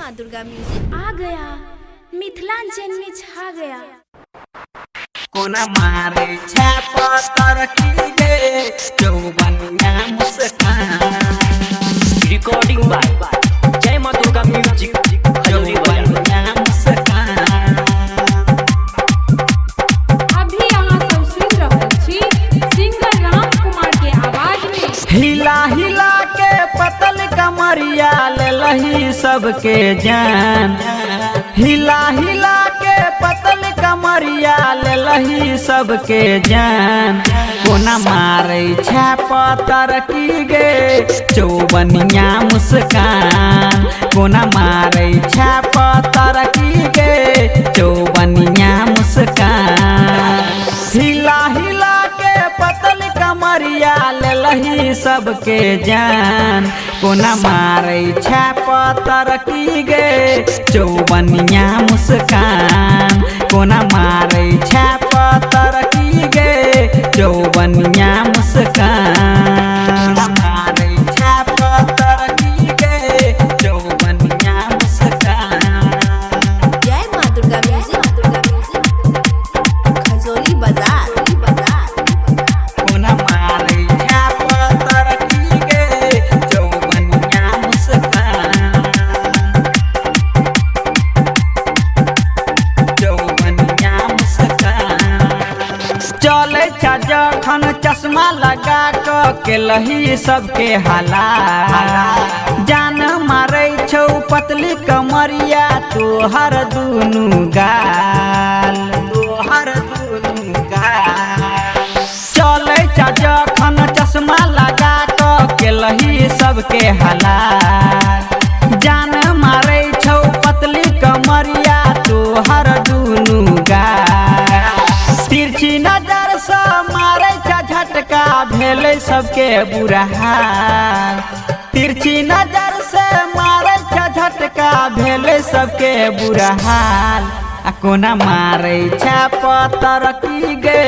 माँ दुर्गा म्यूजिक आ गया, मिथिलांचल में छा गया। कोना मारे छाप तरकी गे चौबनिया मुस्कान। रिकॉर्डिंग बाय जय माँ दुर्गा म्यूजिक चौबनिया मुस्कान। अभी यहाँ सब सुन रहल छी सिंगर राम कुमार के आवाज में। हिला हिला के पतल कमरिया ले लही सबके जान। हिला हिला के पतल कमरिया ले लही सबके जान। कोना मारे छाप तरकी गे चौबनिया मुस्कान। कोना मारे छाप तरकी गे चौबनिया मुस्कान। हिला हिला के पतल कमरिया ले लही सबके जान। कोना मारे छाप तरकी गे चौबनिया मुस्कान। कोना मारे छाप तरकी गे चौबनिया मुस्कान। मारे छाप तरकी गे चौबनिया मुस्कान। जय माँ दुर्गा म्यूजिक खजोली बाजार। कोना मारे छाप तरकी गे चौबनिया मुस्कान। चौबनिया मुस्कान। चले जखन चश्मा लगा के लही सबके हाला। जान मारे छौ पतली कमरिया तोहर दुनू गाल। तोहर दुनू गाल। चले जखन चश्मा लगा के लही सबके हाला। जान मारे छौ पतली कमरिया तोहर दुनू गाल। तिरछी नजर से मारे झटका भेले सबके बुरा हाल। तिरछी नजर से मारे झटका भेले सबके बुरा हाल। कोना मारे छाप तरकी गे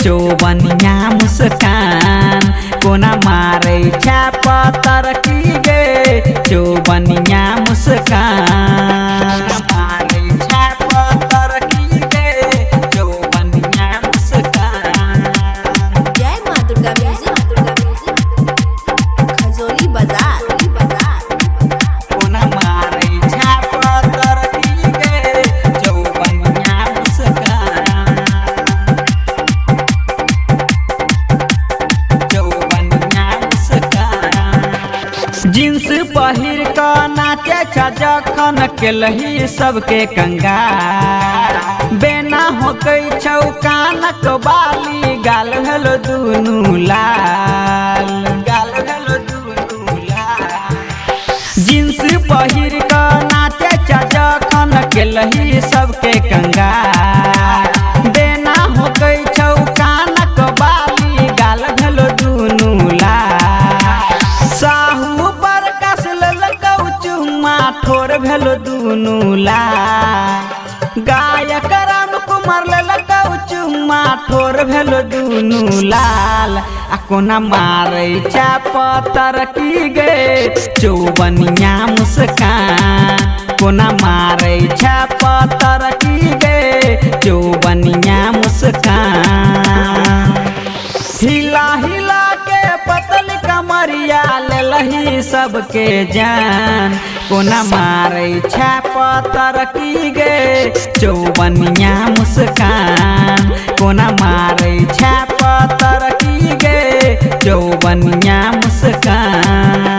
चौबनिया मुस्कान। कोना मारे छाप तरकी गे चौबनिया मुस्कान। मारे छाप तरकी गे चौबनिया मुस्कान। जय माँ दुर्गा म्यूजिक खजोली बाजार। कोना मारे छाप तरकी गे चौबनिया मुस्कान। चौबनिया मुस्कान। जींस पहिर क नाचे जखन के लही सबके कंगाल। बेना होकै छौ कानक बाली गाल भेलो दुनू लाल। गाल भेलो दुनू लाल। जींस पहिर क नाचे जखन के लही सबके कंगाल। बेना होकै छौ कानक बाली गाल भेलो दुनू लाल। साहू पर कस लेलकौ चुम्मा ठोर भेलो दुनू लाल। गायक राम कुमार लेलकौ चुम्मा ठोर भेलो दुनू लाल। कोना मारे छाप तरकी गे चौबनिया मुस्कान। कोना मारे छाप तरकी गे चौबनिया मुस्कान। हिला हिला के पतल कमरिया ले लही सबके जान। कोना मारे छाप तरकी गे चौबनिया मुस्कान। कोना मारे छाप तरकी गे चौबनिया मुस्कान।